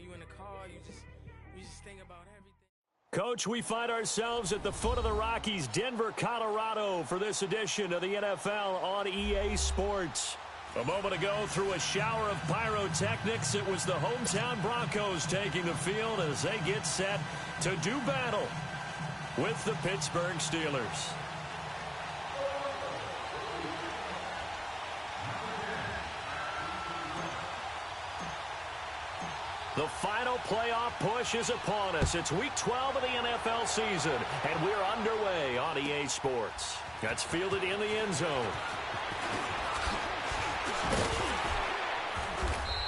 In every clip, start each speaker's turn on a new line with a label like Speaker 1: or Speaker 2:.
Speaker 1: when you in the car, you just think about everything.
Speaker 2: Coach, we find ourselves at the foot of the Rockies, Denver, Colorado, for this edition of the NFL on EA Sports. A moment ago, through a shower of pyrotechnics, it was the hometown Broncos taking the field as they get set to do battle with the Pittsburgh Steelers. The final playoff push is upon us. It's Week 12 of the NFL season, and we're underway on EA Sports. That's fielded in the end zone.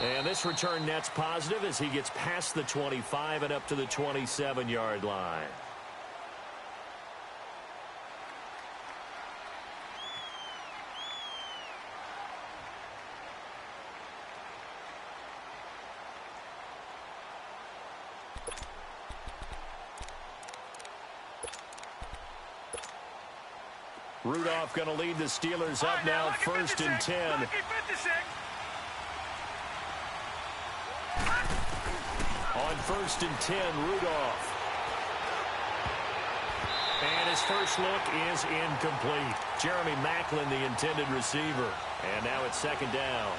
Speaker 2: And this return net's positive as he gets past the 25 and up to the 27-yard line. Rudolph going to lead the Steelers up now, 1st and 10. On 1st and 10, Rudolph. And his first look is incomplete. Jeremy Maclin, the intended receiver. And now it's 2nd down.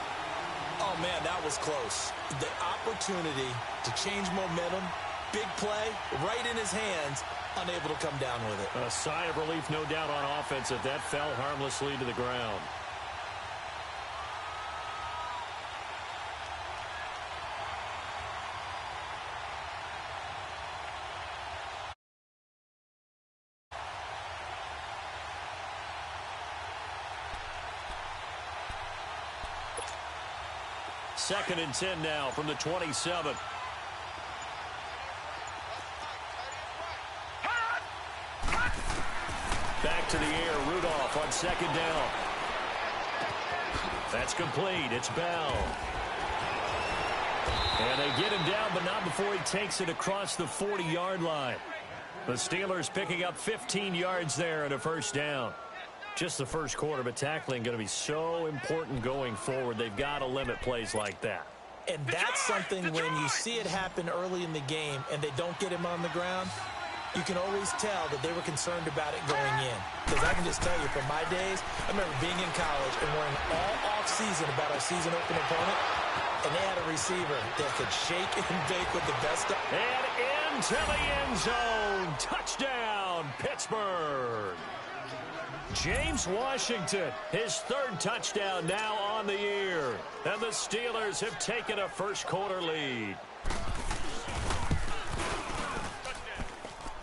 Speaker 3: Oh, man, that was close. The opportunity to change momentum, big play, right in his hands, unable to come down with it.
Speaker 2: A sigh of relief, no doubt, on offense if that fell harmlessly to the ground. Second and 10 now from the 27. Back to the air, Rudolph on 2nd down. That's complete. It's Bell. And they get him down, but not before he takes it across the 40-yard line. The Steelers picking up 15 yards there and a 1st down. Just the first quarter, but tackling going to be so important going forward. They've got to limit plays like that.
Speaker 3: And that's something when you see it happen early in the game and they don't get him on the ground, you can always tell that they were concerned about it going in. Because I can just tell you from my days, I remember being in college and worrying all off-season about our season-opening opponent, and they had a receiver that could shake and bake with the best of.
Speaker 2: And into the end zone. Touchdown, Pittsburgh. James Washington, his 3rd touchdown now on the year. And the Steelers have taken a first-quarter lead.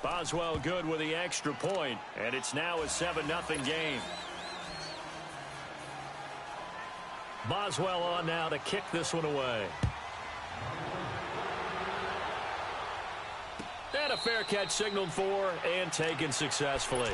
Speaker 2: Boswell good with the extra point, and it's now a 7-0 game. Boswell on now to kick this one away. And a fair catch signaled for and taken successfully.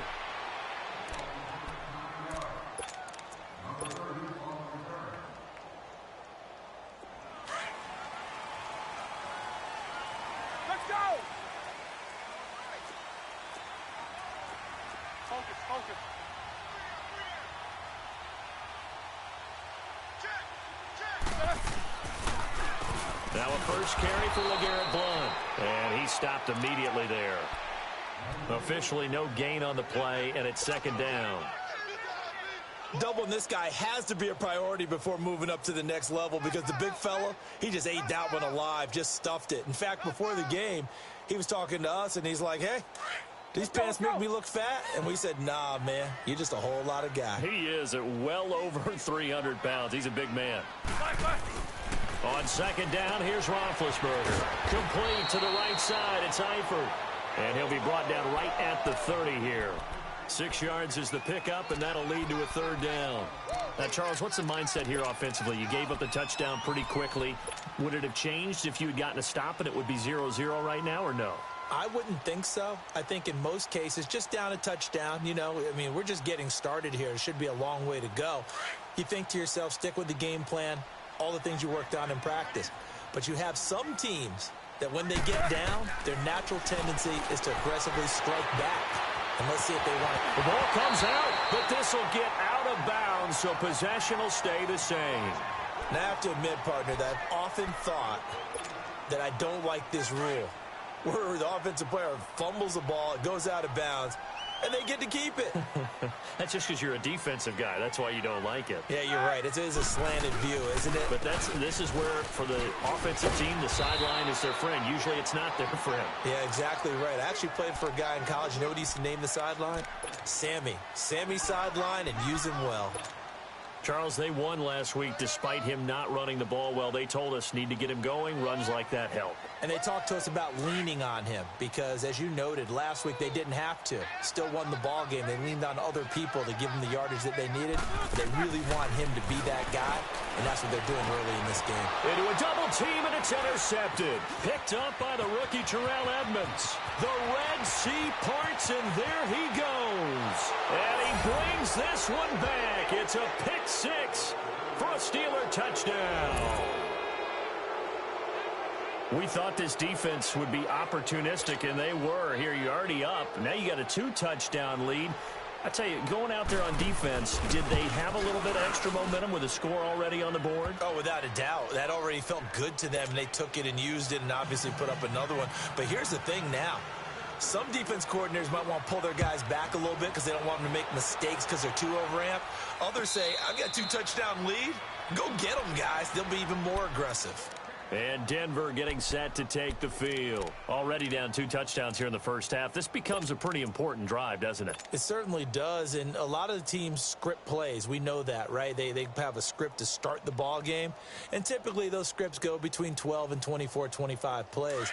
Speaker 2: Now a first carry for LeGarrette Blount, and he stopped immediately there. Officially no gain on the play, and it's 2nd down.
Speaker 3: Doubling this guy has to be a priority before moving up to the next level because the big fella, he just ate that one alive, just stuffed it. In fact, before the game, he was talking to us, and he's like, hey, these pants make me look fat. And we said, nah, man, you're just a whole lot of guy.
Speaker 2: He is at well over 300 pounds. He's a big man. On 2nd down, here's Roethlisberger. Complete to the right side. It's Eifert. And he'll be brought down right at the 30 here. 6 yards is the pickup, and that'll lead to a 3rd down. Now, Charles, what's the mindset here offensively? You gave up the touchdown pretty quickly. Would it have changed if you had gotten a stop and it would be 0-0 right now, or no?
Speaker 3: I wouldn't think so. I think in most cases, just down a touchdown, you know, I mean, we're just getting started here. It should be a long way to go. You think to yourself, stick with the game plan, all the things you worked on in practice. But you have some teams that when they get down, their natural tendency is to aggressively strike back. And let's see if they want it.
Speaker 2: The ball comes out, but this will get out of bounds, so possession will stay the same.
Speaker 3: Now I have to admit, partner, that I've often thought that I don't like this rule, where the offensive player fumbles the ball, it goes out of bounds, and they get to keep it.
Speaker 2: That's just because you're a defensive guy. That's why you don't like it.
Speaker 3: Yeah, you're right. It is a slanted view, isn't it?
Speaker 2: But this is where, for the offensive team, the sideline is their friend. Usually it's not there for him.
Speaker 3: Yeah, exactly right. I actually played for a guy in college. You know what he used to name the sideline? Sammy. Sammy sideline, and use him well.
Speaker 2: Charles, they won last week despite him not running the ball well. They told us need to get him going. Runs like that help.
Speaker 3: And they talked to us about leaning on him because, as you noted, last week they didn't have to. Still won the ball game. They leaned on other people to give them the yardage that they needed. But they really want him to be that guy, and that's what they're doing early in this game.
Speaker 2: Into a double team, and it's intercepted. Picked up by the rookie Terrell Edmonds. The Red Sea parts, and there he goes. And he brings this one back. It's a pick six for a Steeler touchdown. We thought this defense would be opportunistic, and they were. Here, you're already up. Now you got a 2-touchdown lead. I tell you, going out there on defense, did they have a little bit of extra momentum with a score already on the board?
Speaker 3: Oh, without a doubt. That already felt good to them. They took it and used it and obviously put up another one. But here's the thing now. Some defense coordinators might want to pull their guys back a little bit because they don't want them to make mistakes because they're too overamped. Others say, I've got a 2-touchdown lead. Go get them, guys. They'll be even more aggressive.
Speaker 2: And Denver getting set to take the field. Already down 2 touchdowns here in the first half. This becomes a pretty important drive, doesn't it?
Speaker 3: It certainly does, and a lot of the teams script plays. We know that, right? They have a script to start the ball game, and typically those scripts go between 12 and 24, 25 plays.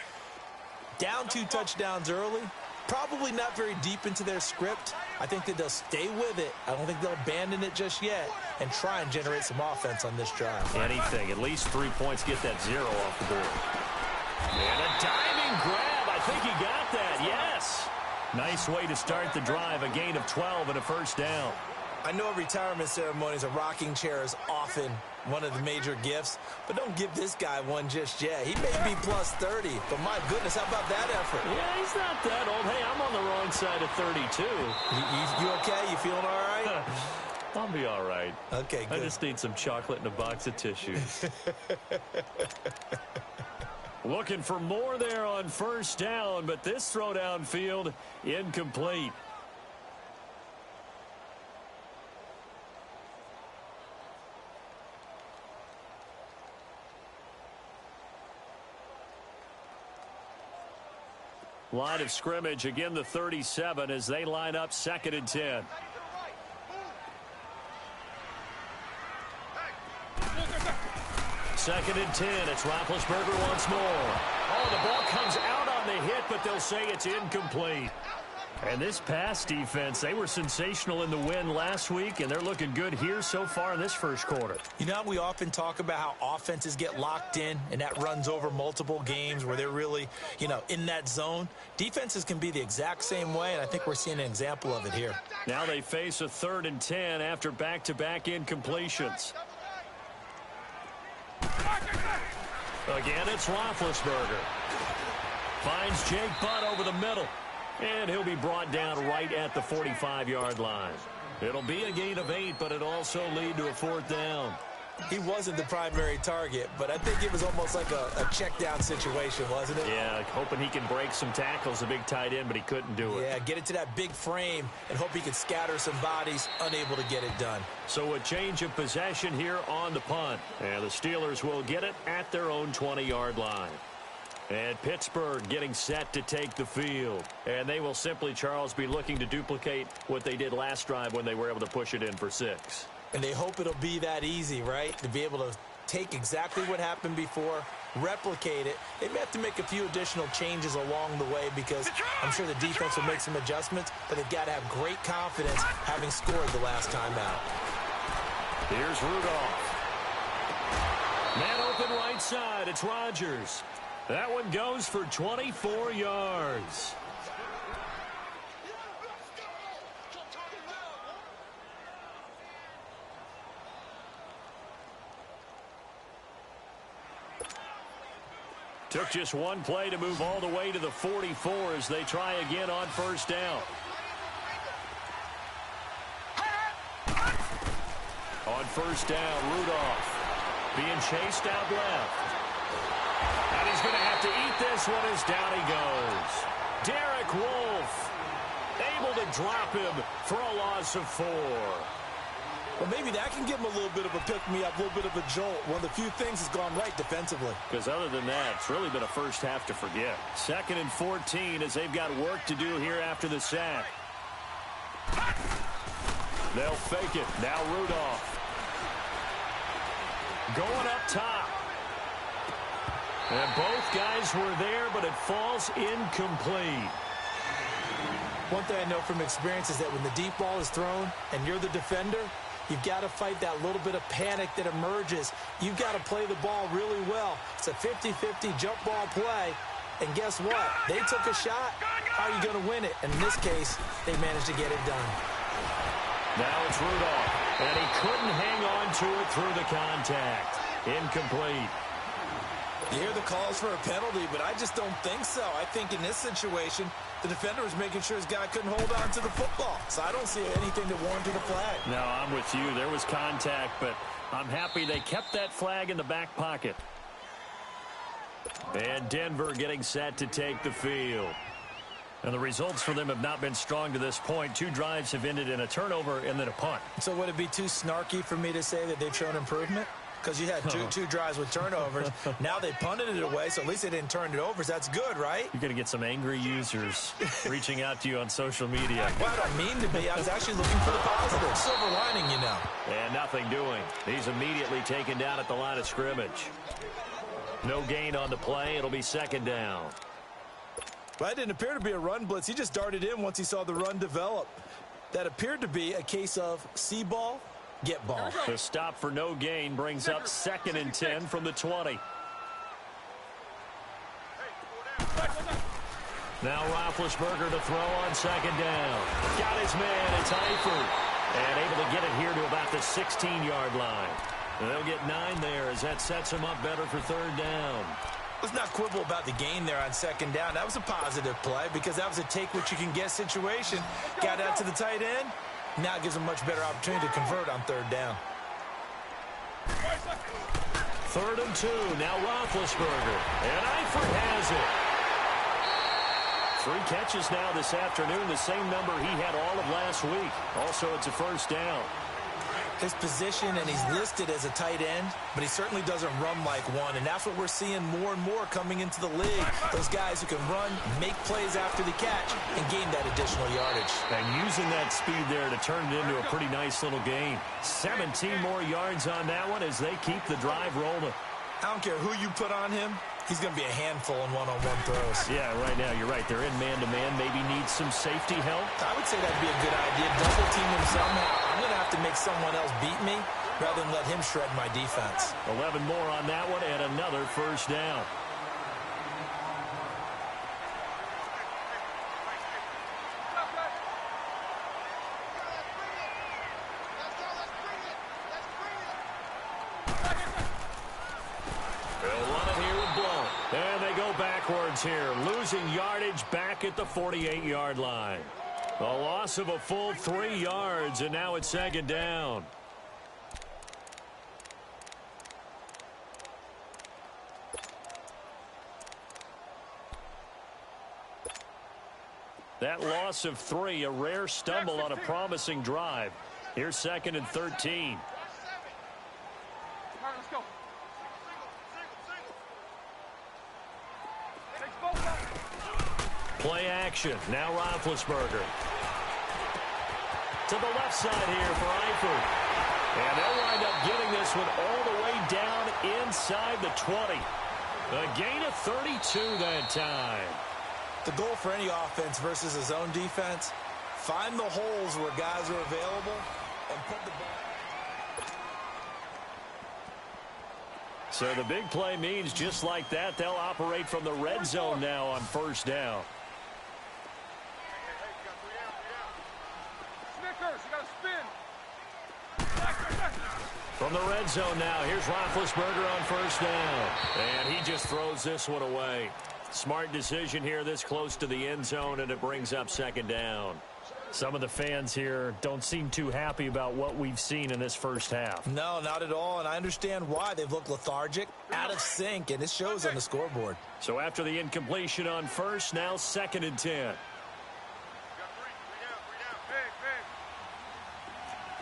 Speaker 3: Down 2 touchdowns early, probably not very deep into their script. I think that they'll stay with it. I don't think they'll abandon it just yet and try and generate some offense on this drive.
Speaker 2: Anything. At least 3 points. Get that 0 off the board. And a diving grab. I think he got that. Yes. Nice way to start the drive. A gain of 12 and a first down.
Speaker 3: I know at retirement ceremonies, a rocking chair is often one of the major gifts, but don't give this guy one just yet. He may be plus 30, but my goodness, how about that effort?
Speaker 2: Yeah, he's not that old. Hey, I'm on the wrong side of 32.
Speaker 3: You okay? You feeling all right?
Speaker 2: I'll be all right.
Speaker 3: Okay, good.
Speaker 2: I just need some chocolate and a box of tissues. Looking for more there on first down, but this throw downfield incomplete. Line of scrimmage, again the 37 as they line up 2nd and 10. Second and 10, it's Roethlisberger once more. Oh, the ball comes out on the hit, but they'll say it's incomplete. And this pass defense, they were sensational in the win last week, and they're looking good here so far in this first quarter.
Speaker 3: You know, we often talk about how offenses get locked in, and that runs over multiple games where they're really, in that zone. Defenses can be the exact same way, and I think we're seeing an example of it here.
Speaker 2: Now they face a 3rd and 10 after back-to-back incompletions. Again, it's Roethlisberger. Finds Jake Butt over the middle. And he'll be brought down right at the 45-yard line. It'll be a gain of 8, but it'll also lead to a 4th down.
Speaker 3: He wasn't the primary target, but I think it was almost like a check-down situation, wasn't it?
Speaker 2: Yeah, hoping he can break some tackles, a big tight end, but he couldn't do it.
Speaker 3: Yeah, get it to that big frame and hope he can scatter some bodies, unable to get it done.
Speaker 2: So a change of possession here on the punt. And the Steelers will get it at their own 20-yard line. And Pittsburgh getting set to take the field. And they will simply, Charles, be looking to duplicate what they did last drive when they were able to push it in for 6.
Speaker 3: And they hope it'll be that easy, right? To be able to take exactly what happened before, replicate it. They may have to make a few additional changes along the way because I'm sure the defense will make some adjustments, but they've got to have great confidence having scored the last time out.
Speaker 2: Here's Rudolph. Man open right side. It's Rodgers. That one goes for 24 yards. Took just one play to move all the way to the 44 as they try again on first down. On first down, Rudolph being chased out left. And he's going to have to eat this one as down he goes. Derek Wolfe able to drop him for a loss of 4.
Speaker 3: Well, maybe that can give him a little bit of a pick-me-up, a little bit of a jolt. One of the few things has gone right defensively.
Speaker 2: Because other than that, it's really been a first half to forget. 2nd and 14 as they've got work to do here after the sack. They'll fake it. Now Rudolph. Going up top. And both guys were there, but it falls incomplete.
Speaker 3: One thing I know from experience is that when the deep ball is thrown and you're the defender, you've got to fight that little bit of panic that emerges. You've got to play the ball really well. It's a 50-50 jump ball play. And guess what? They took a shot. How are you going to win it? And in this case, they managed to get it done.
Speaker 2: Now it's Rudolph. And he couldn't hang on to it through the contact. Incomplete.
Speaker 3: You hear the calls for a penalty, but I just don't think so. I think in this situation, the defender was making sure his guy couldn't hold on to the football. So I don't see anything that warranted a flag.
Speaker 2: No, I'm with you. There was contact, but I'm happy they kept that flag in the back pocket. And Denver getting set to take the field. And the results for them have not been strong to this point. 2 drives have ended in a turnover and then a punt.
Speaker 3: So would it be too snarky for me to say that they've shown improvement? Because you had two drives with turnovers. Now they punted it away, so at least they didn't turn it over. So that's good, right?
Speaker 2: You're going to get some angry users reaching out to you on social media.
Speaker 3: Well, I don't mean to be. I was actually looking for the positive. Silver lining, you know.
Speaker 2: And nothing doing. He's immediately taken down at the line of scrimmage. No gain on the play. It'll be 2nd down.
Speaker 3: Well, that didn't appear to be a run blitz. He just darted in once he saw the run develop. That appeared to be a case of see ball, get ball.
Speaker 2: The stop for no gain brings up 2nd and 10 from the 20. Now Roethlisberger to throw on 2nd down. Got his man. It's Eifert. And able to get it here to about the 16-yard line. And they'll get 9 there as that sets him up better for 3rd down.
Speaker 3: Let's not quibble about the gain there on 2nd down. That was a positive play because that was a take-what-you-can-get situation. Got out to the tight end. Now it gives him a much better opportunity to convert on 3rd down.
Speaker 2: 3rd and 2. Now Roethlisberger. And Eifert has it. 3 catches now this afternoon, the same number he had all of last week. Also, it's a 1st down.
Speaker 3: His position, and he's listed as a tight end, but he certainly doesn't run like one, and that's what we're seeing more and more coming into the league. Those guys who can run, make plays after the catch, and gain that additional yardage.
Speaker 2: And using that speed there to turn it into a pretty nice little gain. 17 more yards on that one as they keep the drive rolling.
Speaker 3: I don't care who you put on him. He's going to be a handful in one-on-one throws.
Speaker 2: Yeah, right now, you're right. They're in man-to-man. Maybe needs some safety help.
Speaker 3: I would say that'd be a good idea. Double team him somehow. I'm going to have to make someone else beat me rather than let him shred my defense.
Speaker 2: 11 more on that one and another 1st down. Here, losing yardage back at the 48-yard line. A loss of a full 3 yards, and now it's 2nd down. That loss of 3, a rare stumble on a promising drive. Here's 2nd and 13. Play action. Now Roethlisberger. To the left side here for Eifert. And they'll wind up getting this one all the way down inside the 20. A gain of 32 that time.
Speaker 3: The goal for any offense versus a zone defense, find the holes where guys are available and put the ball.
Speaker 2: So the big play means just like that, they'll operate from the red zone now on 1st down. From the red zone now, here's Roethlisberger on 1st down. And he just throws this one away. Smart decision here this close to the end zone, and it brings up 2nd down. Some of the fans here don't seem too happy about what we've seen in this first half.
Speaker 3: No, not at all, and I understand why. They've looked lethargic, out of sync, and it shows on the scoreboard.
Speaker 2: So after the incompletion on first, now 2nd and 10.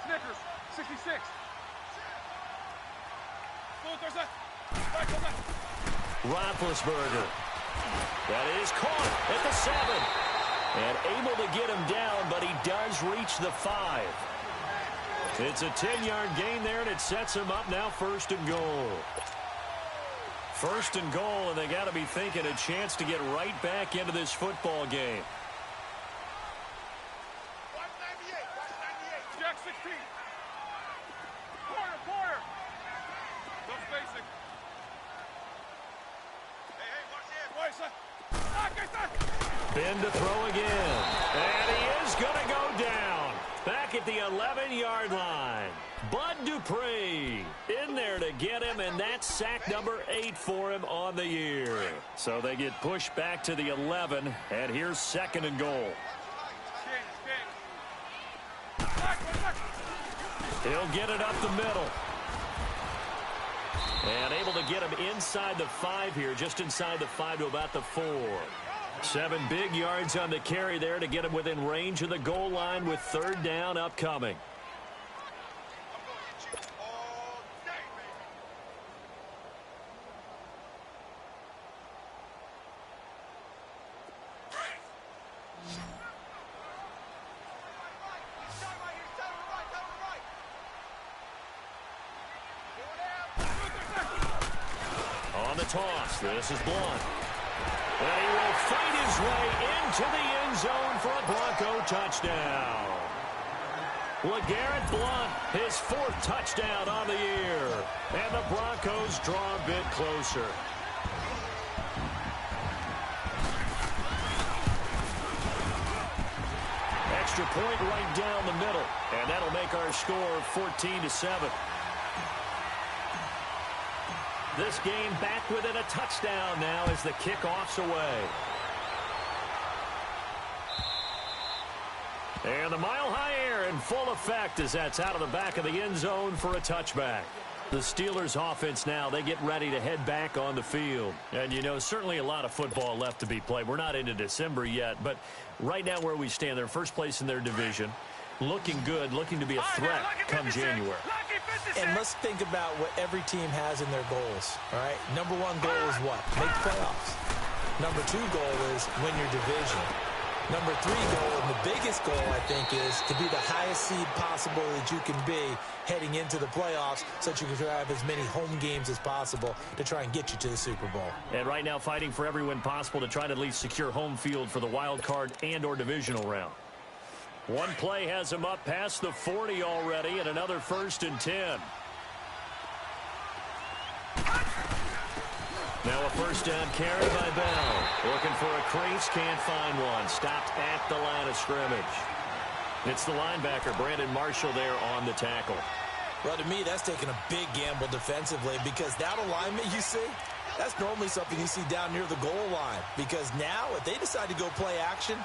Speaker 4: Snickers, 66.
Speaker 2: Roethlisberger. That is caught at the 7. And able to get him down, but he does reach the 5. It's a 10-yard gain there, and it sets him up now 1st and goal. 1st and goal, and they got to be thinking a chance to get right back into this football game.
Speaker 4: Watch 98. Jack 16. Corner. No spacing. Hey, watch it. Wait, son.
Speaker 2: Ben to throw again. And he is going to go down. Back at the 11-yard line. Bud Dupree in there to get him, and that's sack number 8 for him on the year. So they get pushed back to the 11, and here's 2nd and goal. He'll get it up the middle. And able to get him inside the 5 here, just inside the 5 to about the 4. 7 big yards on the carry there to get him within range of the goal line with 3rd down upcoming. On the toss, this is Blunt. And he will fight his way into the end zone for a Bronco touchdown. LeGarrette Blunt, his 4th touchdown on the year. And the Broncos draw a bit closer. Extra point right down the middle. And that'll make our score 14-7. This game back within a touchdown now as the kickoff's away. And the mile-high air in full effect as that's out of the back of the end zone for a touchback. The Steelers offense now, they get ready to head back on the field. And, you know, certainly a lot of football left to be played. We're not into December yet, but right now where we stand, they're first place in their division. Looking good, looking to be a threat come January.
Speaker 3: And let's think about what every team has in their goals, all right? Number 1 goal is what? Make the playoffs. Number 2 goal is win your division. Number 3 goal, and the biggest goal, I think, is to be the highest seed possible that you can be heading into the playoffs so that you can have as many home games as possible to try and get you to the Super Bowl.
Speaker 2: And right now fighting for every win possible to try to at least secure home field for the wild card and or divisional round. One play has him up past the 40 already, and another 1st and 10. Now a 1st down carry by Bell. Looking for a crease, can't find one. Stopped at the line of scrimmage. It's the linebacker, Brandon Marshall, there on the tackle.
Speaker 3: Well, to me, that's taking a big gamble defensively because that alignment you see, that's normally something you see down near the goal line. Because now, if they decide to go play action,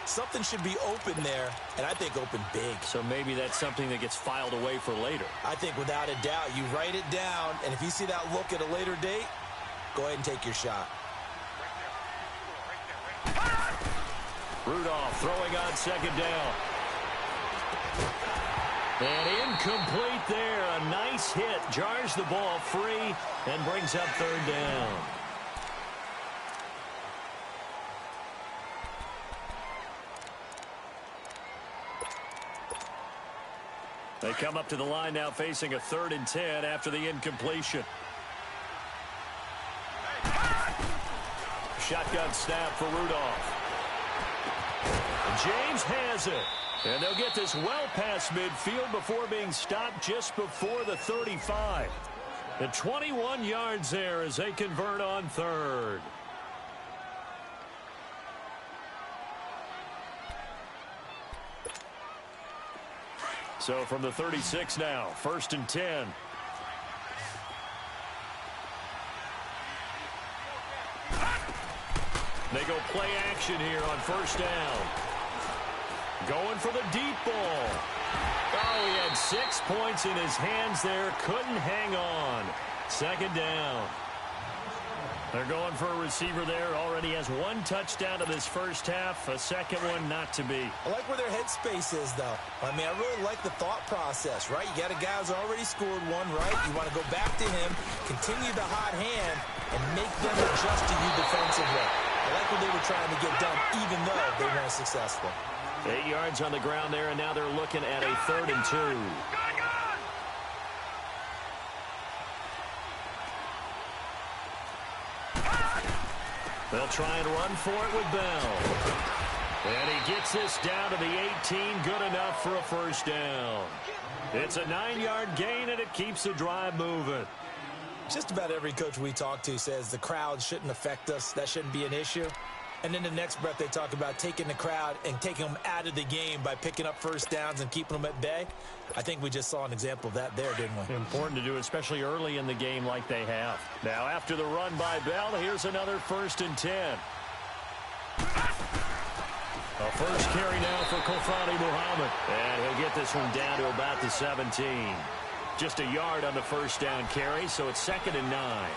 Speaker 3: something should be open there, and I think open big.
Speaker 2: So maybe that's something that gets filed away for later.
Speaker 3: I think without a doubt, you write it down, and if you see that look at a later date, go ahead and take your shot.
Speaker 2: Rudolph throwing on 2nd down. And incomplete there. A nice hit. Jars the ball free and brings up 3rd down. They come up to the line now facing a 3rd and 10 after the incompletion. Shotgun snap for Rudolph. James has it. And they'll get this well past midfield before being stopped just before the 35. And 21 yards there as they convert on 3rd. So from the 36 now, 1st and 10. They go play action here on 1st down. Going for the deep ball. Oh, he had 6 points in his hands there. Couldn't hang on. Second down. They're going for a receiver there. Already has 1 touchdown in this first half. A second one not to be.
Speaker 3: I like where their headspace is, though. I mean, I really like the thought process, right? You got a guy who's already scored one, right? You want to go back to him, continue the hot hand, and make them adjust to you defensively. I like what they were trying to get done, even though they weren't successful.
Speaker 2: 8 yards on the ground there, and now they're looking at a 3rd and 2. They'll try and run for it with Bell. And he gets this down to the 18, good enough for a first down. It's a 9-yard gain, and it keeps the drive moving.
Speaker 3: Just about every coach we talk to says the crowd shouldn't affect us. That shouldn't be an issue. And in the next breath, they talk about taking the crowd and taking them out of the game by picking up first downs and keeping them at bay. I think we just saw an example of that there, didn't we?
Speaker 2: Important to do, especially early in the game like they have. Now, after the run by Bell, here's another 1st and 10. A first carry now for Kofani Muhammad. And he'll get this one down to about the 17. Just a yard on the first down carry, so it's 2nd and 9.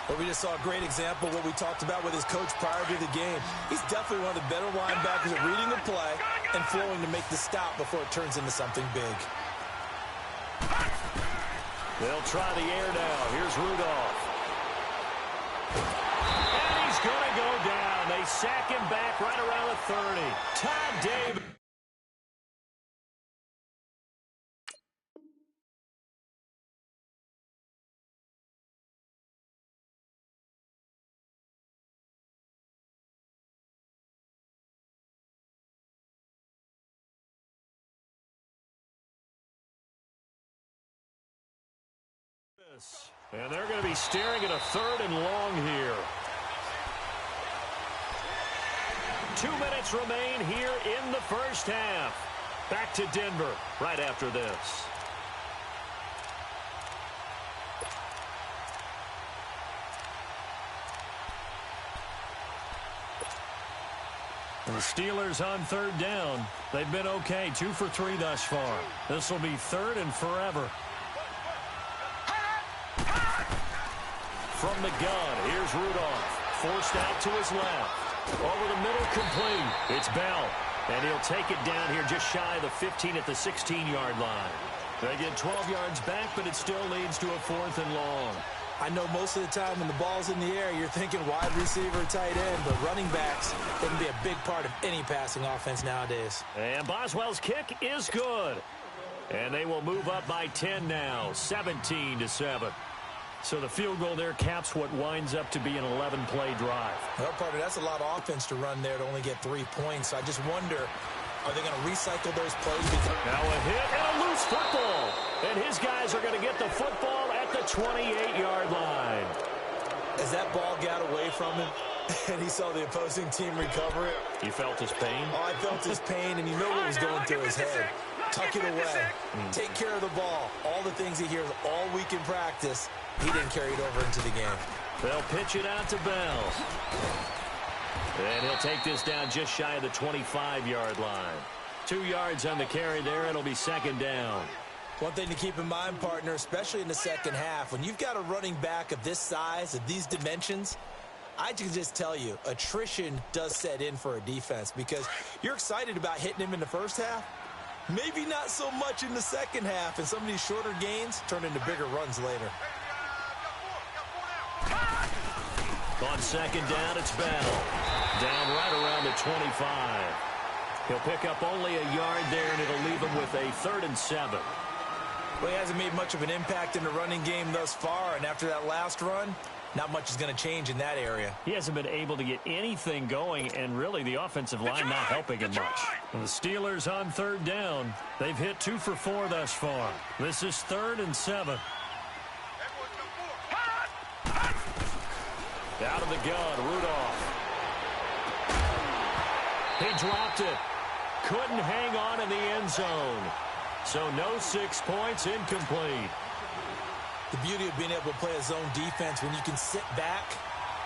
Speaker 3: But we just saw a great example of what we talked about with his coach prior to the game. He's definitely one of the better linebackers at reading a play and flowing to make the stop before it turns into something big.
Speaker 2: They'll try the air now. Here's Rudolph. And he's going to go down. They sack him back right around the 30. Todd Davis. And they're going to be staring at a 3rd and long here. 2 minutes remain here in the first half. Back to Denver right after this. And the Steelers on 3rd down. They've been okay, 2 for 3 thus far. This will be 3rd and forever. From the gun, here's Rudolph. Forced out to his left. Over the middle, complete. It's Bell. And he'll take it down here just shy of the 15 at the 16-yard line. They get 12 yards back, but it still leads to a 4th and long.
Speaker 3: I know most of the time when the ball's in the air, you're thinking wide receiver, tight end, but running backs can be a big part of any passing offense nowadays.
Speaker 2: And Boswell's kick is good. And they will move up by 10 now, 17-7. So the field goal there caps what winds up to be an 11-play drive.
Speaker 3: Well, partner, that's a lot of offense to run there to only get 3 points. So I just wonder, are they going to recycle those plays?
Speaker 2: Now a hit and a loose football. And his guys are going to get the football at the 28-yard line.
Speaker 3: As that ball got away from him and he saw the opposing team recover it.
Speaker 2: You felt his pain?
Speaker 3: Oh, I felt his pain, and you know what was going through his head. Tuck it away. Take care of the ball. All the things he hears all week in practice. He didn't carry it over into the game.
Speaker 2: They'll pitch it out to Bell. And he'll take this down just shy of the 25-yard line. 2 yards on the carry there. It'll be 2nd down.
Speaker 3: One thing to keep in mind, partner, especially in the second half, when you've got a running back of this size, of these dimensions, I can just tell you, attrition does set in for a defense because you're excited about hitting him in the first half. Maybe not so much in the second half, and some of these shorter gains turn into bigger runs later.
Speaker 2: On 2nd down, it's Bell. Down right around the 25. He'll pick up only a yard there, and it'll leave him with a 3rd and 7.
Speaker 3: Well, he hasn't made much of an impact in the running game thus far, and after that last run, not much is going to change in that area.
Speaker 2: He hasn't been able to get anything going, and really the offensive line not helping him much. And the Steelers on 3rd down. They've hit 2 for 4 thus far. This is 3rd and 7. Out of the gun, Rudolph. He dropped it. Couldn't hang on in the end zone. So no 6 points, incomplete.
Speaker 3: The beauty of being able to play a zone defense when you can sit back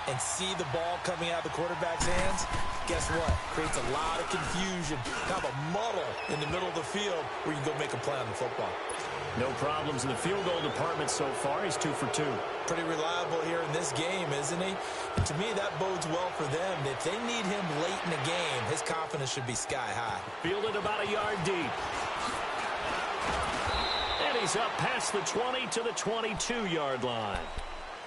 Speaker 3: and see the ball coming out of the quarterback's hands, guess what? Creates a lot of confusion, kind of a muddle in the middle of the field where you can go make a play on the football.
Speaker 2: No problems in the field goal department so far. He's 2 for 2.
Speaker 3: Pretty reliable here in this game, isn't he? And to me, that bodes well for them. If they need him late in the game, his confidence should be sky high.
Speaker 2: Fielded about a yard deep. And he's up past the 20 to the 22-yard line.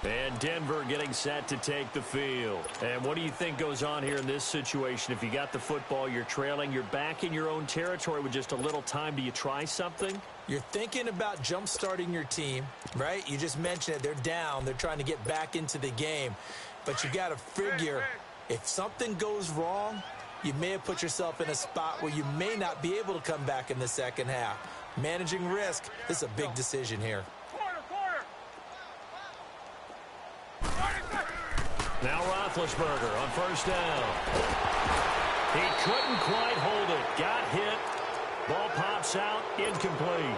Speaker 2: And Denver getting set to take the field. And what do you think goes on here in this situation? If you got the football, you're trailing, you're back in your own territory with just a little time. Do you try something?
Speaker 3: You're thinking about jump-starting your team, right? You just mentioned it. They're down. They're trying to get back into the game. But you got to figure, if something goes wrong, you may have put yourself in a spot where you may not be able to come back in the second half. Managing risk, this is a big decision here.
Speaker 2: Now Roethlisberger on first down. He couldn't quite hold it. Got hit. Ball pops out. Incomplete.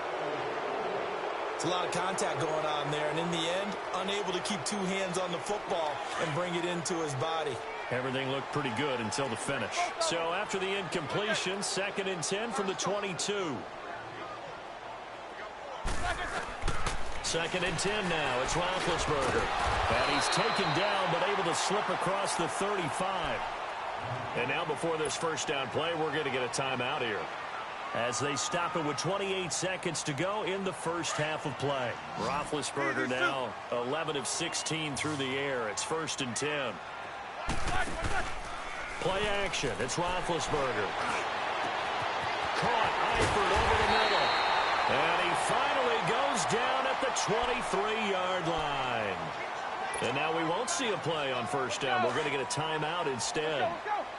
Speaker 3: It's a lot of contact going on there, and in the end, unable to keep two hands on the football and bring it into his body.
Speaker 2: Everything looked pretty good until the finish. So after the incompletion, 2nd and 10 from the 22. 2nd and 10 now. It's Roethlisberger. And he's taken down but able to slip across the 35. And now before this first down play, we're going to get a timeout here, as they stop it with 28 seconds to go in the first half of play. Roethlisberger now 11 of 16 through the air. It's 1st and 10. Play action. It's Roethlisberger. Caught. Eifert over the middle. And he finally goes down at the 23-yard line. And now we won't see a play on first down. We're going to get a timeout instead,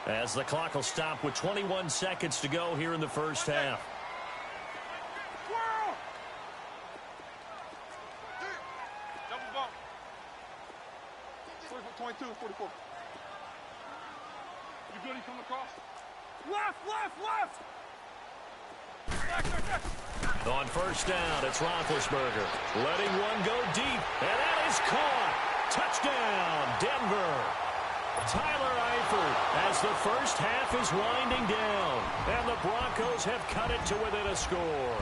Speaker 2: as the clock will stop with 21 seconds to go here in the first half.
Speaker 4: Double bump. 22, 44. You good? He coming across? Left!
Speaker 2: On first down, it's Roethlisberger. Letting one go deep, and that is caught. Touchdown, Denver. Tyler Eifert, as the first half is winding down, and the Broncos have cut it to within a score.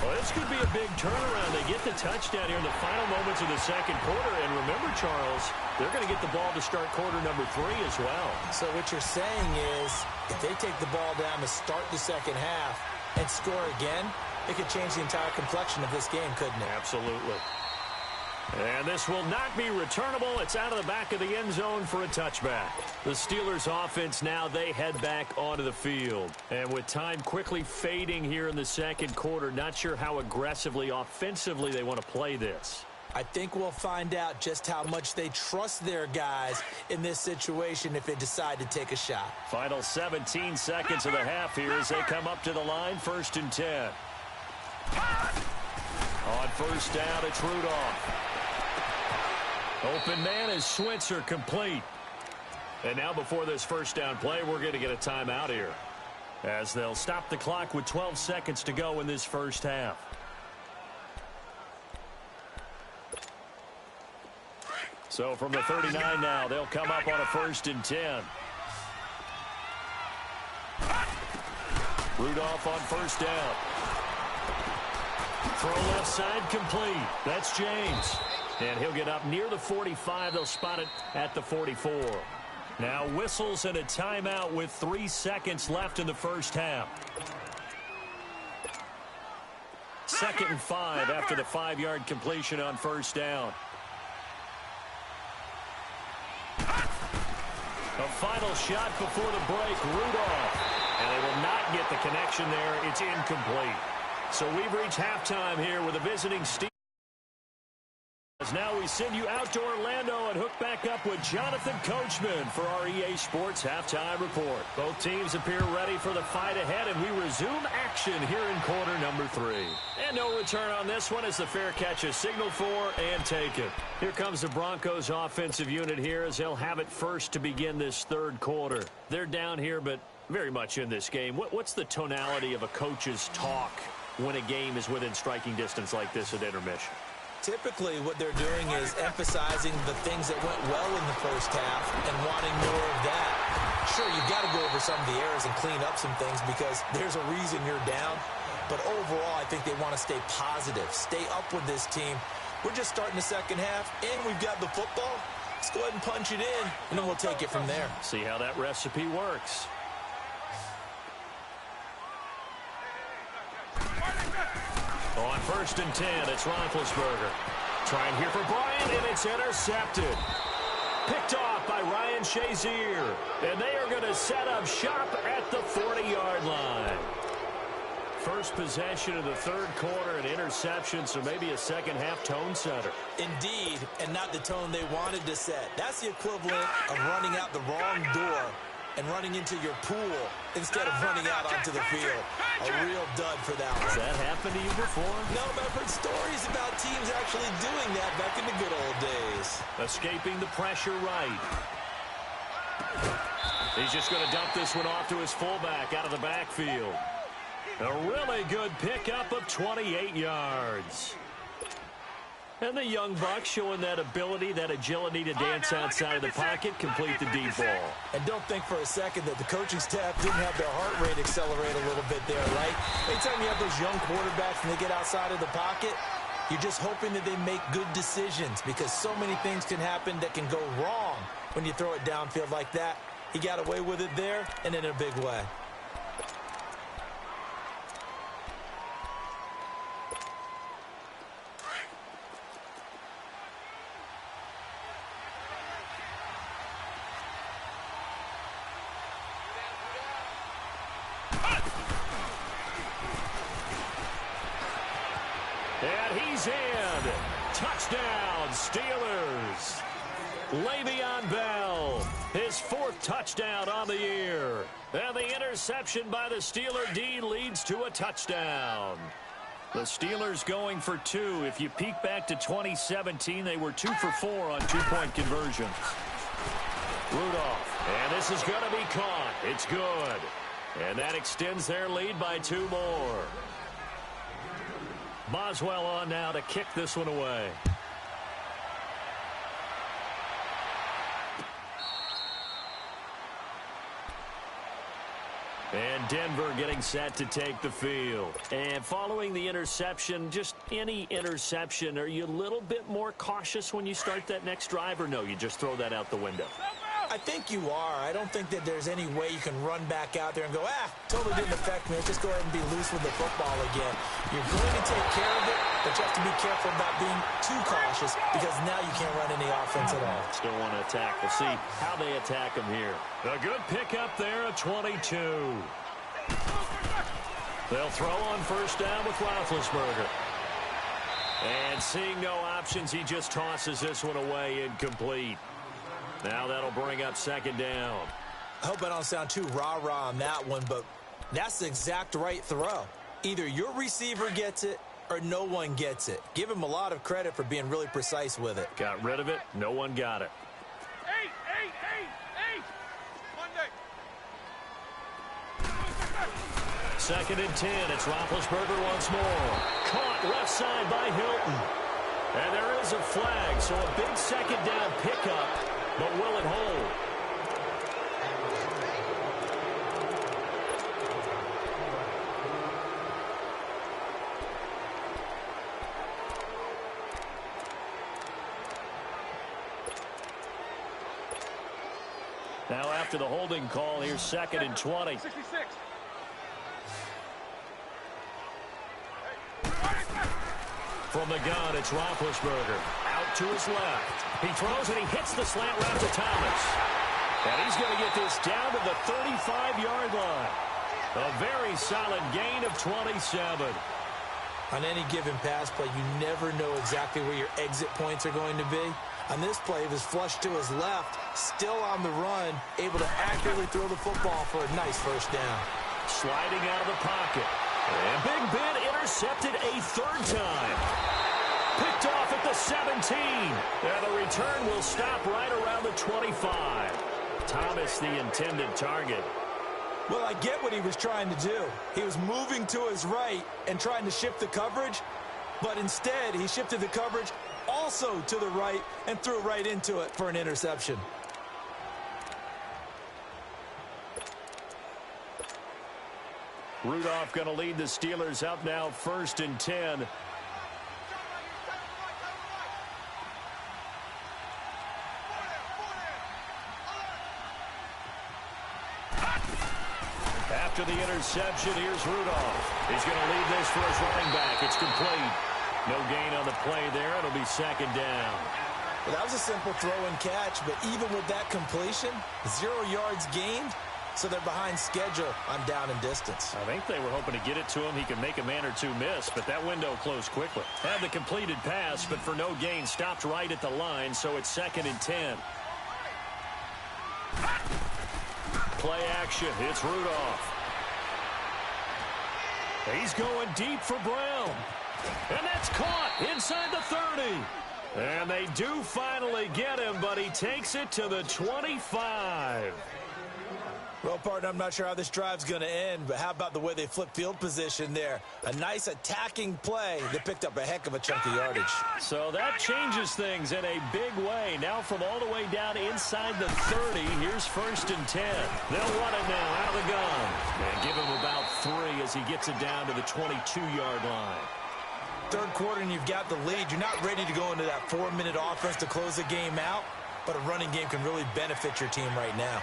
Speaker 2: Well, this could be a big turnaround. They get the touchdown here in the final moments of the second quarter, and remember, Charles, they're going to get the ball to start quarter number 3 as well.
Speaker 3: So what you're saying is, if they take the ball down to start the second half and score again, it could change the entire complexion of this game, couldn't it?
Speaker 2: Absolutely. And this will not be returnable. It's out of the back of the end zone for a touchback. The Steelers offense now, they head back onto the field. And with time quickly fading here in the second quarter, not sure how aggressively, offensively they want to play this.
Speaker 3: I think we'll find out just how much they trust their guys in this situation if they decide to take a shot.
Speaker 2: Final 17 seconds of the half here as they come up to the line, 1st and 10. On first down, it's Rudolph. Open man is Switzer, complete. And now before this first down play, we're going to get a timeout here, as they'll stop the clock with 12 seconds to go in this first half. So from the 39 now, they'll come up on a 1st and 10. Rudolph on first down. Throw left side, complete. That's James. And he'll get up near the 45. They'll spot it at the 44. Now whistles and a timeout with 3 seconds left in the first half. 2nd and 5 after the 5-yard completion on first down. A final shot before the break, Rudolph. And they will not get the connection there. It's incomplete. So we've reached halftime here with a visiting Steelers. Now we send you out to Orlando and hook back up with Jonathan Coachman for our EA Sports Halftime Report. Both teams appear ready for the fight ahead, and we resume action here in quarter number 3. And no return on this one as the fair catch is signaled for and taken. Here comes the Broncos offensive unit here as they'll have it first to begin this third quarter. They're down here, but very much in this game. What's the tonality of a coach's talk when a game is within striking distance like this at intermission?
Speaker 3: Typically, what they're doing is emphasizing the things that went well in the first half and wanting more of that. Sure, you've got to go over some of the errors and clean up some things because there's a reason you're down. But overall, I think they want to stay positive, stay up with this team. We're just starting the second half, and we've got the football. Let's go ahead and punch it in, and then we'll take it from there.
Speaker 2: See how that recipe works. On 1st and 10, it's Roethlisberger. Trying here for Bryant, and it's intercepted. Picked off by Ryan Shazier. And they are going to set up shop at the 40-yard line. First possession of the third quarter, an interception, so maybe a second-half tone setter.
Speaker 3: Indeed, and not the tone they wanted to set. That's the equivalent of running out the wrong door and running into your pool instead of running out onto the field. A real dud for that one.
Speaker 2: Has that happened to you before?
Speaker 3: No, but I've heard stories about teams actually doing that back in the good old days.
Speaker 2: Escaping the pressure right. He's just going to dump this one off to his fullback out of the backfield. A really good pickup of 28 yards. And the young buck showing that ability, that agility to dance outside of the pocket, complete the deep ball.
Speaker 3: And don't think for a second that the coaching staff didn't have their heart rate accelerate a little bit there, right? Anytime you have those young quarterbacks and they get outside of the pocket, you're just hoping that they make good decisions because so many things can happen that can go wrong when you throw it downfield like that. He got away with it there and in a big way.
Speaker 2: And he's in. Touchdown, Steelers. Le'Veon Bell, his 4th touchdown on the year. And the interception by the Steeler D leads to a touchdown. The Steelers going for 2. If you peek back to 2017, they were 2 for 4 on 2-point conversions. Rudolph, and this is going to be caught. It's good. And that extends their lead by 2 more. Boswell on now to kick this one away. And Denver getting set to take the field. And following the interception, just any interception, are you a little bit more cautious when you start that next drive, or no, you just throw that out the window?
Speaker 3: I think you are. I don't think that there's any way you can run back out there and go, totally didn't affect me. Let's just go ahead and be loose with the football again. You're going to take care of it, but you have to be careful about being too cautious because now you can't run any offense at all.
Speaker 2: Still want to attack. We'll see how they attack him here. A good pickup there at 22. They'll throw on 1st down with Roethlisberger. And seeing no options, he just tosses this one away incomplete. Now that'll bring up 2nd down.
Speaker 3: I hope I don't sound too rah-rah on that one, but that's the exact right throw. Either your receiver gets it or no one gets it. Give him a lot of credit for being really precise with it.
Speaker 2: Got rid of it. No one got it. 2nd and 10. It's Roethlisberger once more. Caught left side by Hilton. And there is a flag, so a big 2nd down pickup, but will it hold? Now after the holding call, here's 2nd and 20.
Speaker 4: 66.
Speaker 2: From the gun, it's Roethlisberger. Out to his left. He throws and he hits the slant route to Thomas. And he's going to get this down to the 35-yard line. A very solid gain of 27.
Speaker 3: On any given pass play, you never know exactly where your exit points are going to be. On this play, it was flushed to his left, still on the run, able to accurately throw the football for a nice 1st down.
Speaker 2: Sliding out of the pocket. And Big Ben intercepted a 3rd time. Picked off at the 17. And the return will stop right around the 25. Thomas, the intended target.
Speaker 3: Well, I get what he was trying to do. He was moving to his right and trying to shift the coverage. But instead, he shifted the coverage also to the right and threw right into it for an interception.
Speaker 2: Rudolph going to lead the Steelers up now 1st and 10. After the interception, here's Rudolph. He's going to lead this for his running back. It's complete. No gain on the play there. It'll be 2nd down.
Speaker 3: Well, that was a simple throw and catch, but even with that completion, 0 yards gained, so they're behind schedule on down and distance.
Speaker 2: I think they were hoping to get it to him. He could make a man or two miss, but that window closed quickly. Had the completed pass, but for no gain, stopped right at the line, so it's 2nd and 10. Play action. It's Rudolph. He's going deep for Brown. And that's caught inside the 30. And they do finally get him, but he takes it to the 25.
Speaker 3: Well, partner, I'm not sure how this drive's going to end, but how about the way they flip field position there? A nice attacking play that picked up a heck of a chunk of yardage.
Speaker 2: So that changes things in a big way. Now from all the way down inside the 30, here's 1st and 10. They'll run it now out of the gun. And give him about 3 as he gets it down to the 22-yard line.
Speaker 3: Third quarter and you've got the lead. You're not ready to go into that 4-minute offense to close the game out, but a running game can really benefit your team right now.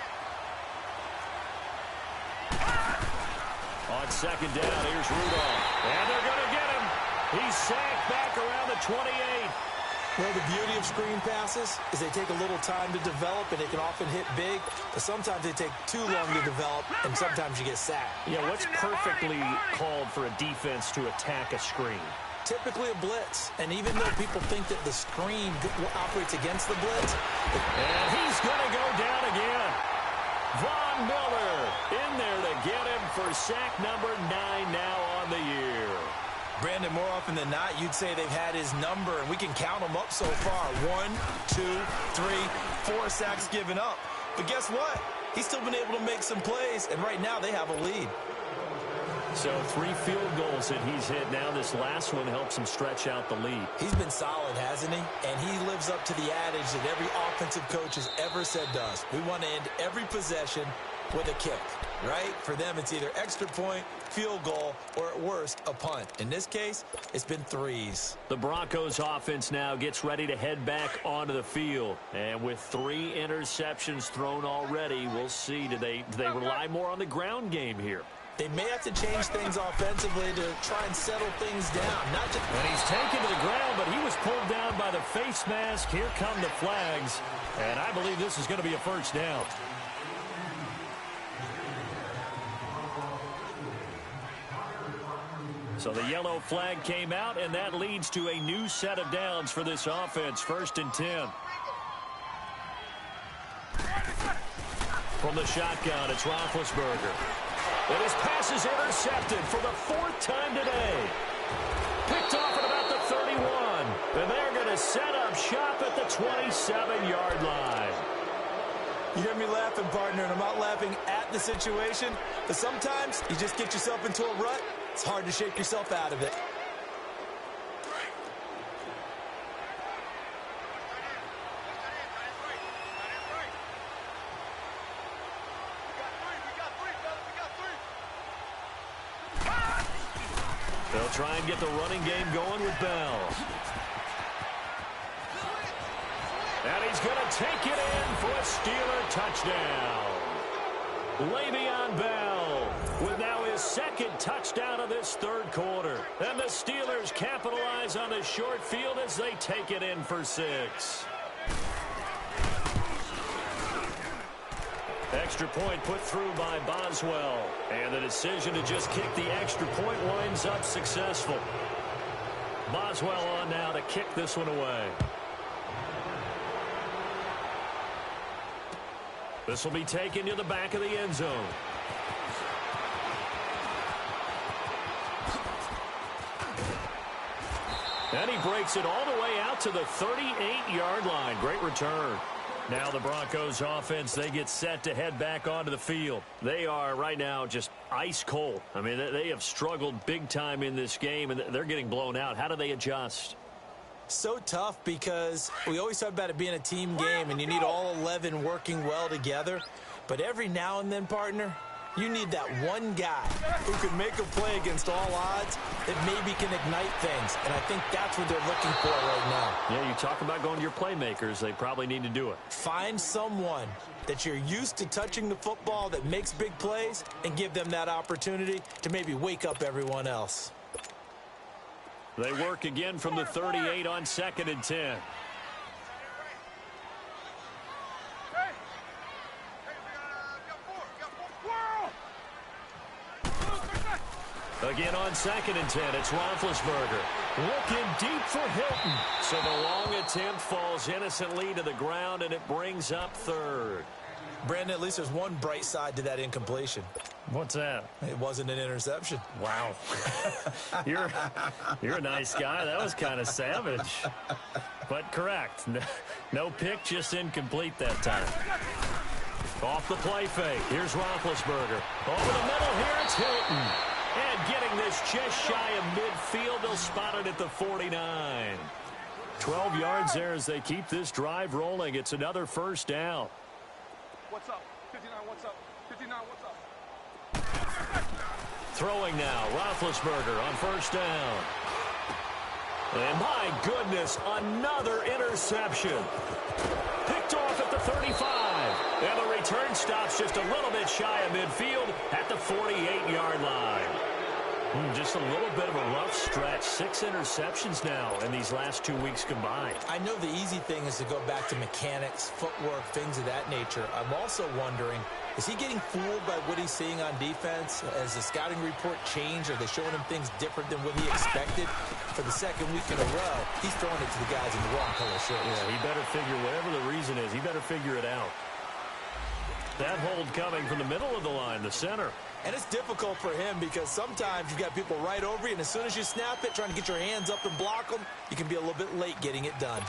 Speaker 2: On 2nd down, here's Rudolph. And they're going to get him. He's sacked back around the 28.
Speaker 3: Well, the beauty of screen passes is they take a little time to develop, and they can often hit big, but sometimes they take too long to develop, and sometimes you get sacked.
Speaker 2: Yeah, what's perfectly called for a defense to attack a screen?
Speaker 3: Typically a blitz, and even though people think that the screen operates against the blitz.
Speaker 2: And he's going to go down again. Von Miller in there to get him for sack number 9 now on the year.
Speaker 3: Brandon, more often than not, you'd say they've had his number, and we can count them up so far. 1, 2, 3, 4 sacks given up. But guess what? He's still been able to make some plays, and right now they have a lead.
Speaker 2: So 3 field goals that he's hit now. This last one helps him stretch out the lead.
Speaker 3: He's been solid, hasn't he? And he lives up to the adage that every offensive coach has ever said to us. We want to end every possession with a kick, right? For them, it's either extra point, field goal, or at worst, a punt. In this case, it's been 3s.
Speaker 2: The Broncos offense now gets ready to head back onto the field. And with 3 interceptions thrown already, we'll see. Do they rely more on the ground game here?
Speaker 3: They may have to change things offensively to try and settle things down.
Speaker 2: And he's taken to the ground, but he was pulled down by the face mask. Here come the flags. And I believe this is going to be a 1st down. So the yellow flag came out, and that leads to a new set of downs for this offense. 1st and 10. From the shotgun, it's Roethlisberger. And his pass is intercepted for the 4th time today. Picked off at about the 31. And they're going to set up shop at the 27-yard line.
Speaker 3: You hear me laughing, partner, and I'm not laughing at the situation, but sometimes you just get yourself into a rut. It's hard to shake yourself out of it.
Speaker 2: They'll try and get the running game going with Bell. And he's going to take it in for a Steeler touchdown. Le'Veon Bell with now his 2nd touchdown of this 3rd quarter. And the Steelers capitalize on the short field as they take it in for 6. Extra point put through by Boswell. And the decision to just kick the extra point winds up successful. Boswell on now to kick this one away. This will be taken to the back of the end zone. And he breaks it all the way out to the 38-yard line. Great return. Now the Broncos offense, they get set to head back onto the field. They are right now just ice cold. I mean, they have struggled big time in this game, and they're getting blown out. How do they adjust?
Speaker 3: So tough because we always talk about it being a team game, and you need all 11 working well together. But every now and then, partner, you need that one guy who can make a play against all odds that maybe can ignite things. And I think that's what they're looking for right now.
Speaker 2: Yeah, you talk about going to your playmakers. They probably need to do it.
Speaker 3: Find someone that you're used to touching the football that makes big plays and give them that opportunity to maybe wake up everyone else.
Speaker 2: They work again from the 38 on 2nd and 10. Again on 2nd and 10, it's Roethlisberger. Looking deep for Hilton. So the long attempt falls innocently to the ground, and it brings up 3rd.
Speaker 3: Brandon, at least there's one bright side to that incompletion.
Speaker 2: What's that?
Speaker 3: It wasn't an interception.
Speaker 2: Wow. You're a nice guy. That was kind of savage. But correct. No pick, just incomplete that time. Off the play fake. Here's Roethlisberger. Over the middle here, it's Hilton. And getting this just shy of midfield, they'll spot it at the 49. 12 yards there as they keep this drive rolling. It's another first down.
Speaker 4: What's up? 59, what's up? 59, what's up?
Speaker 2: Throwing now, Roethlisberger on first down. And my goodness, another interception. Picked off at the 35. And the return stops just a little bit shy of midfield at the 48-yard line. Just a little bit of a rough stretch. 6 interceptions now in these last 2 weeks combined.
Speaker 3: I know the easy thing is to go back to mechanics, footwork, things of that nature. I'm also wondering, is he getting fooled by what he's seeing on defense? Has the scouting report changed? Are they showing him things different than what he expected? For the second week in a row, he's throwing it to the guys in the wrong color shirts.
Speaker 2: Yeah, he better figure, whatever the reason is, he better figure it out. That hold coming from the middle of the line, the center.
Speaker 3: And it's difficult for him because sometimes you've got people right over you, and as soon as you snap it, trying to get your hands up and block them, you can be a little bit late getting it done.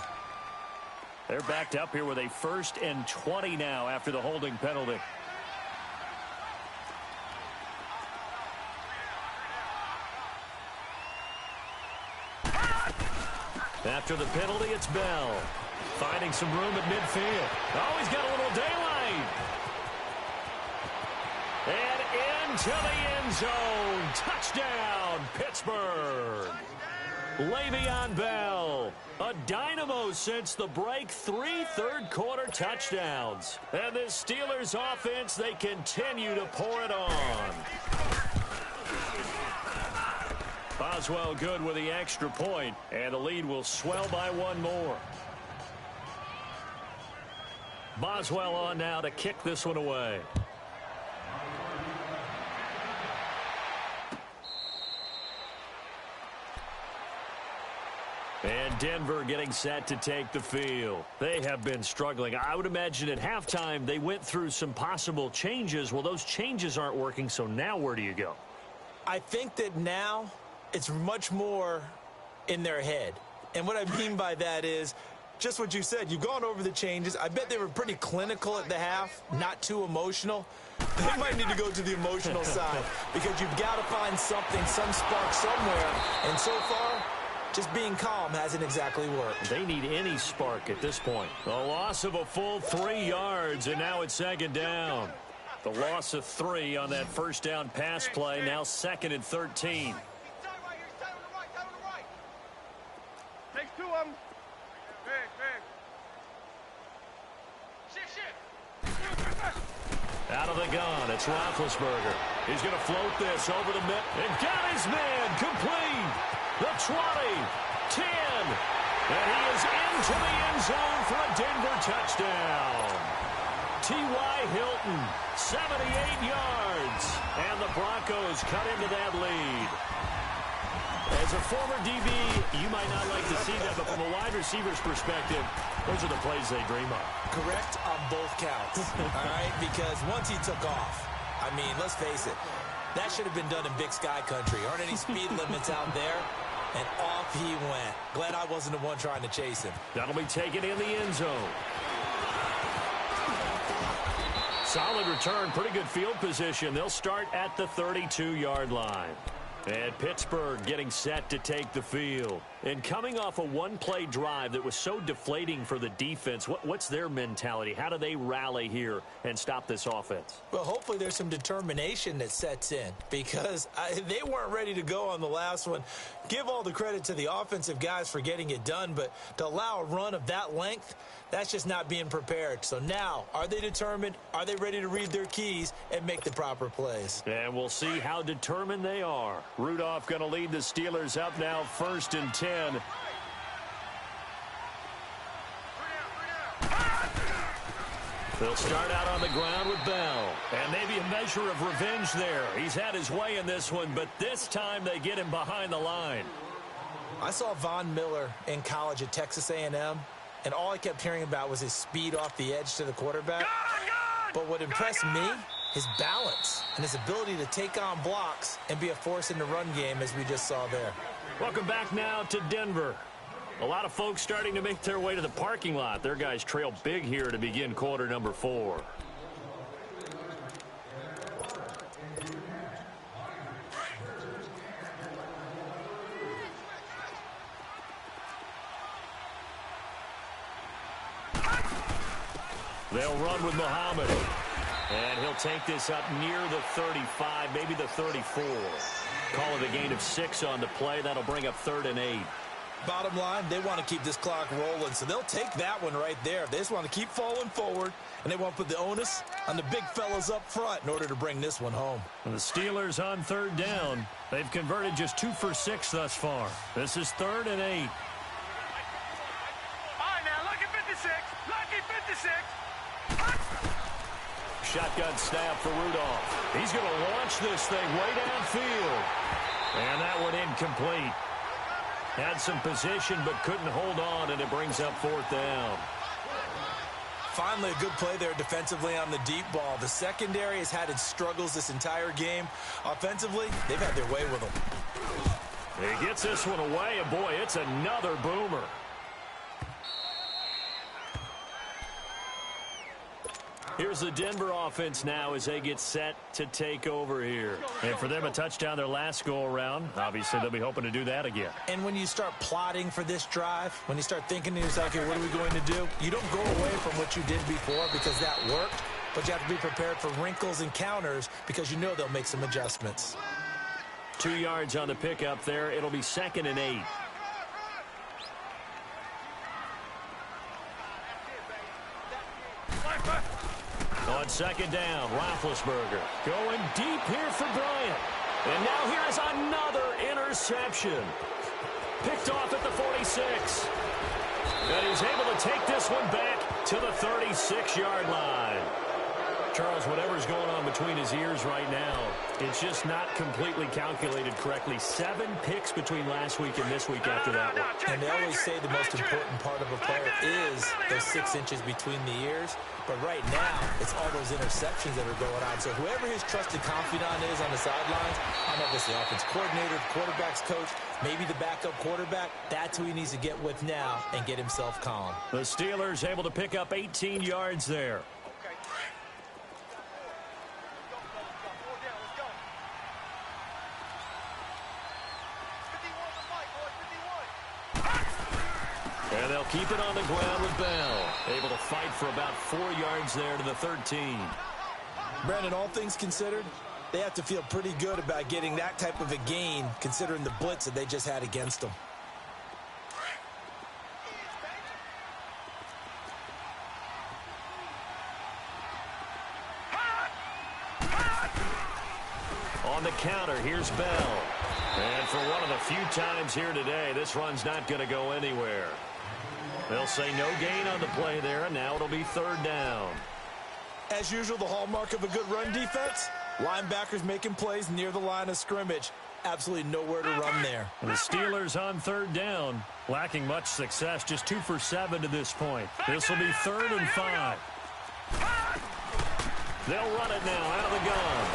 Speaker 2: They're backed up here with a 1st and 20 now after the holding penalty. After the penalty, it's Bell. Finding some room at midfield. Oh, he's got a little daylight. And into the end zone. Touchdown, Pittsburgh. Le'Veon Bell, a dynamo since the break. 3 third-quarter touchdowns. And this Steelers offense, they continue to pour it on. Boswell good with the extra point, and the lead will swell by 1 more. Boswell on now to kick this one away. And Denver getting set to take the field. They have been struggling. I would imagine at halftime they went through some possible changes. Well, those changes aren't working, so now where do you go?
Speaker 3: I think that now it's much more in their head. And what I mean by that is just what you said. You've gone over the changes. I bet they were pretty clinical at the half, not too emotional. They might need to go to the emotional side because you've got to find something, some spark somewhere. And so far, just being calm hasn't exactly worked.
Speaker 2: They need any spark at this point. A loss of a full 3 yards, and now it's 2nd down. The loss of 3 on that first down pass play, now 2nd and 13.
Speaker 4: Takes 2 of them. Big.
Speaker 2: Out of the gun, it's Roethlisberger. He's going to float this over the middle. And got his man complete. The 20, 10. And he is into the end zone for a Denver touchdown. T.Y. Hilton, 78 yards. And the Broncos cut into that lead. As a former DB, you might not like to see that, but from a wide receiver's perspective, those are the plays they dream of.
Speaker 3: Correct on both counts, all right? Because once he took off, I mean, let's face it, that should have been done in Big Sky country. Aren't any speed limits out there? And off he went. Glad I wasn't the one trying to chase him.
Speaker 2: That'll be taken in the end zone. solid return, pretty good field position. They'll start at the 32-yard line. And Pittsburgh getting set to take the field. And coming off a one-play drive that was so deflating for the defense, what's their mentality? How do they rally here and stop this offense?
Speaker 3: Well, hopefully there's some determination that sets in because they weren't ready to go on the last one. Give all the credit to the offensive guys for getting it done, but to allow a run of that length, that's just not being prepared. So now, are they determined? Are they ready to read their keys and make the proper plays?
Speaker 2: And we'll see how determined they are. Rudolph going to lead the Steelers up now 1st and 10. They'll start out on the ground with Bell. And maybe a measure of revenge there. He's had his way in this one, but this time they get him behind the line.
Speaker 3: I saw Von Miller in college at Texas A&M, and all I kept hearing about was his speed off the edge to the quarterback. But what impressed me, his balance and his ability to take on blocks and be a force in the run game, as we just saw there.
Speaker 2: Welcome back now to Denver. A lot of folks starting to make their way to the parking lot. Their guys trail big here to begin quarter number 4. They'll run with Muhammad. And he'll take this up near the 35, maybe the 34. Call it a gain of 6 on the play. That'll bring up 3rd and 8.
Speaker 3: Bottom line, they want to keep this clock rolling, so they'll take that one right there. They just want to keep falling forward, and they want to put the onus on the big fellas up front in order to bring this one home.
Speaker 2: And the Steelers on 3rd down. They've converted just 2 for 6 thus far. This is 3rd and 8.
Speaker 4: All right, now, lucky 56. Lucky 56.
Speaker 2: Shotgun snap for Rudolph. He's going to launch this thing way downfield. And that one incomplete. Had some position but couldn't hold on, and it brings up 4th down.
Speaker 3: Finally, a good play there defensively on the deep ball. The secondary has had its struggles this entire game. Offensively, they've had their way with them.
Speaker 2: He gets this one away, and boy, it's another boomer. Here's the Denver offense now as they get set to take over here. And for them, a touchdown their last go-around. Obviously, they'll be hoping to do that again.
Speaker 3: And when you start plotting for this drive, when you start thinking to yourself, okay, what are we going to do? You don't go away from what you did before because that worked, but you have to be prepared for wrinkles and counters because you know they'll make some adjustments.
Speaker 2: 2 yards on the pickup there. It'll be 2nd and 8. On 2nd down, Roethlisberger going deep here for Bryant. And now here's another interception. Picked off at the 46. And he's able to take this one back to the 36-yard line. Charles, whatever's going on between his ears right now, it's just not completely calculated correctly. 7 picks between last week and this week after that one.
Speaker 3: And they always say the most important part of a player is those 6 inches between the ears. But right now, it's all those interceptions that are going on. So whoever his trusted confidant is on the sidelines, I don't know if it's the offense coordinator, the quarterback's coach, maybe the backup quarterback, that's who he needs to get with now and get himself calm.
Speaker 2: The Steelers able to pick up 18 yards there. And they'll keep it on the ground with Bell. Able to fight for about 4 yards there to the 13.
Speaker 3: Brandon, all things considered, they have to feel pretty good about getting that type of a gain considering the blitz that they just had against them.
Speaker 2: On the counter, here's Bell. And for one of the few times here today, this run's not going to go anywhere. They'll say no gain on the play there, and now it'll be 3rd down.
Speaker 3: As usual, the hallmark of a good run defense, linebackers making plays near the line of scrimmage. Absolutely nowhere to run there.
Speaker 2: And the Steelers on 3rd down, lacking much success, just 2 for 7 to this point. This will be 3rd and 5. They'll run it now out of the gun.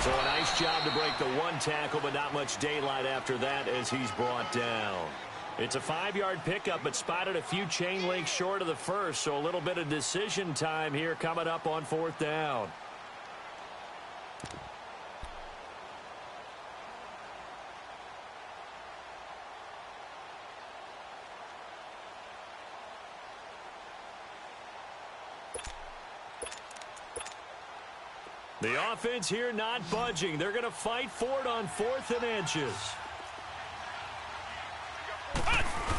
Speaker 2: So a nice job to break the 1 tackle, but not much daylight after that as he's brought down. It's a 5-yard pickup, but spotted a few chain links short of the first, so a little bit of decision time here coming up on 4th down. The offense here not budging. They're going to fight for it on 4th and inches.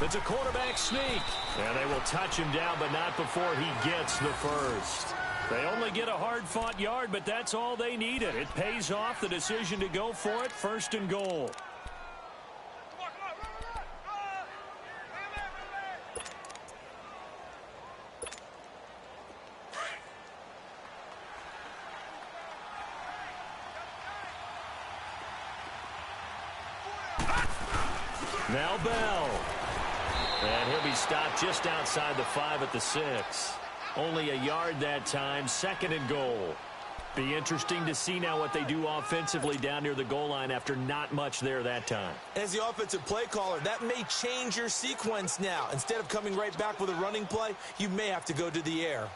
Speaker 2: It's a quarterback sneak. And they will touch him down, but not before he gets the first. They only get a hard-fought yard, but that's all they needed. It pays off the decision to go for it, 1st and goal. Now Bell. And he'll be stopped just outside the 5 at the 6. Only a yard that time, 2nd and goal. Be interesting to see now what they do offensively down near the goal line after not much there that time.
Speaker 3: As the offensive play caller, that may change your sequence now. Instead of coming right back with a running play, you may have to go to the air.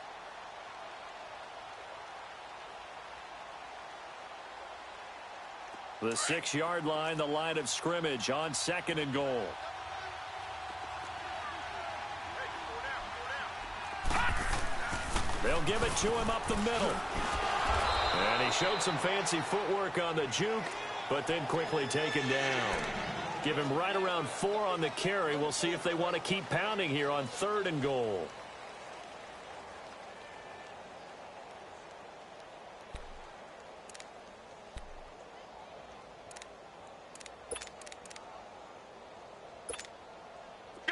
Speaker 2: The 6-yard line, the line of scrimmage on 2nd and goal. They'll give it to him up the middle. And he showed some fancy footwork on the juke, but then quickly taken down. Give him right around 4 on the carry. We'll see if they want to keep pounding here on 3rd and goal.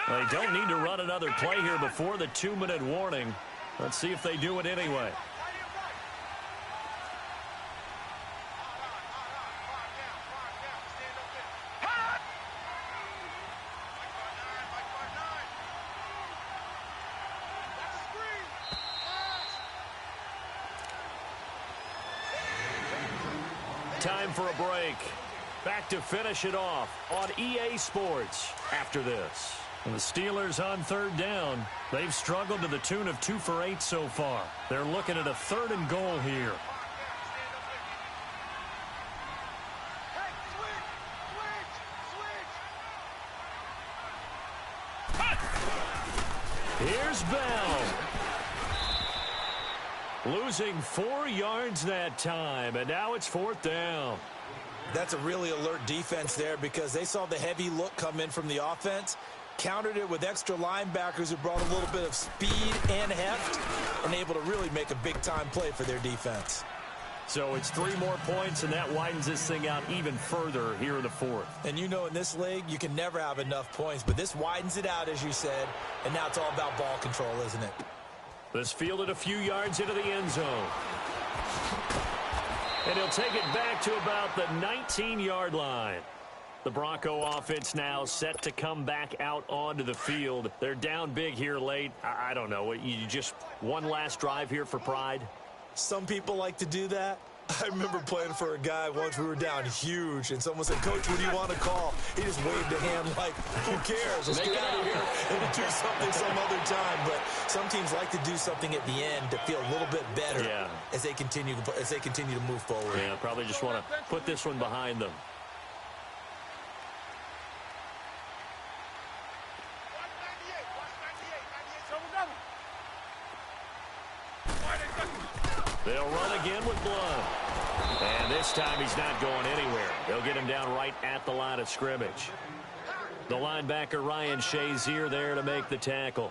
Speaker 2: They don't need to run another play here before the 2-minute warning. Let's see if they do it anyway. Time for a break. Back to finish it off on EA Sports after this. And the Steelers on 3rd down. They've struggled to the tune of 2 for 8 so far. They're looking at a 3rd and goal here. Here's Bell. Losing 4 yards that time, and now it's 4th down.
Speaker 3: That's a really alert defense there because they saw the heavy look come in from the offense, countered it with extra linebackers who brought a little bit of speed and heft, and able to really make a big-time play for their defense.
Speaker 2: So it's 3 more points, and that widens this thing out even further here in the 4th.
Speaker 3: And you know in this league, you can never have enough points, but this widens it out, as you said, and now it's all about ball control, isn't it?
Speaker 2: This fielded a few yards into the end zone. And he'll take it back to about the 19-yard line. The Bronco offense now set to come back out onto the field. They're down big here late. I don't know. You just one last drive here for pride?
Speaker 3: Some people like to do that. I remember playing for a guy once. We were down huge, and someone said, "Coach, what do you want to call?" He just waved a hand like, "Who cares? Let's get out of here and do something some other time." But some teams like to do something at the end to feel a little bit better as they continue to move forward.
Speaker 2: Yeah, probably just want to put this one behind them. They'll run again with Blunt. And this time he's not going anywhere. They'll get him down right at the line of scrimmage. The linebacker Ryan Shazier there to make the tackle.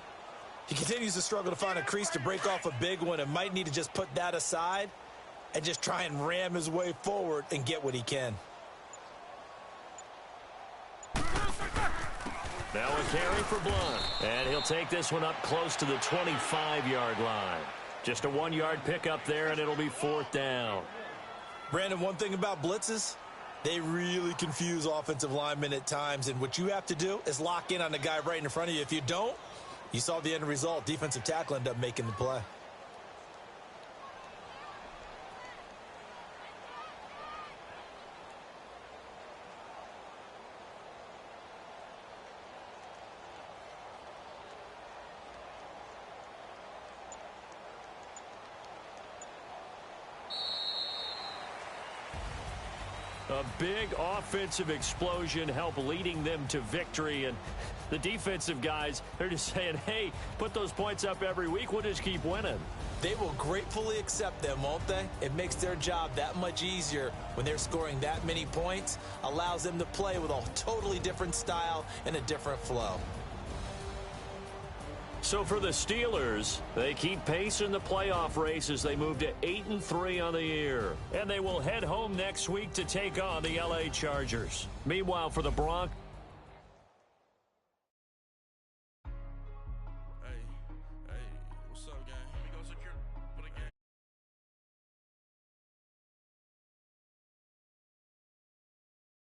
Speaker 3: He continues to struggle to find a crease to break off a big one and might need to just put that aside and just try and ram his way forward and get what he can.
Speaker 2: Now a carry for Blunt. And he'll take this one up close to the 25-yard line. Just a 1-yard pickup there, and it'll be 4th down.
Speaker 3: Brandon, one thing about blitzes, they really confuse offensive linemen at times, and what you have to do is lock in on the guy right in front of you. If you don't, you saw the end result. Defensive tackle ended up making the play.
Speaker 2: A big offensive explosion helped leading them to victory. And the defensive guys, they're just saying, hey, put those points up every week. We'll just keep winning.
Speaker 3: They will gratefully accept them, won't they? It makes their job that much easier when they're scoring that many points. Allows them to play with a totally different style and a different flow.
Speaker 2: So for the Steelers, they keep pace in the playoff race as they move to 8-3 on the year. And they will head home next week to take on the LA Chargers. Meanwhile, for the Broncos,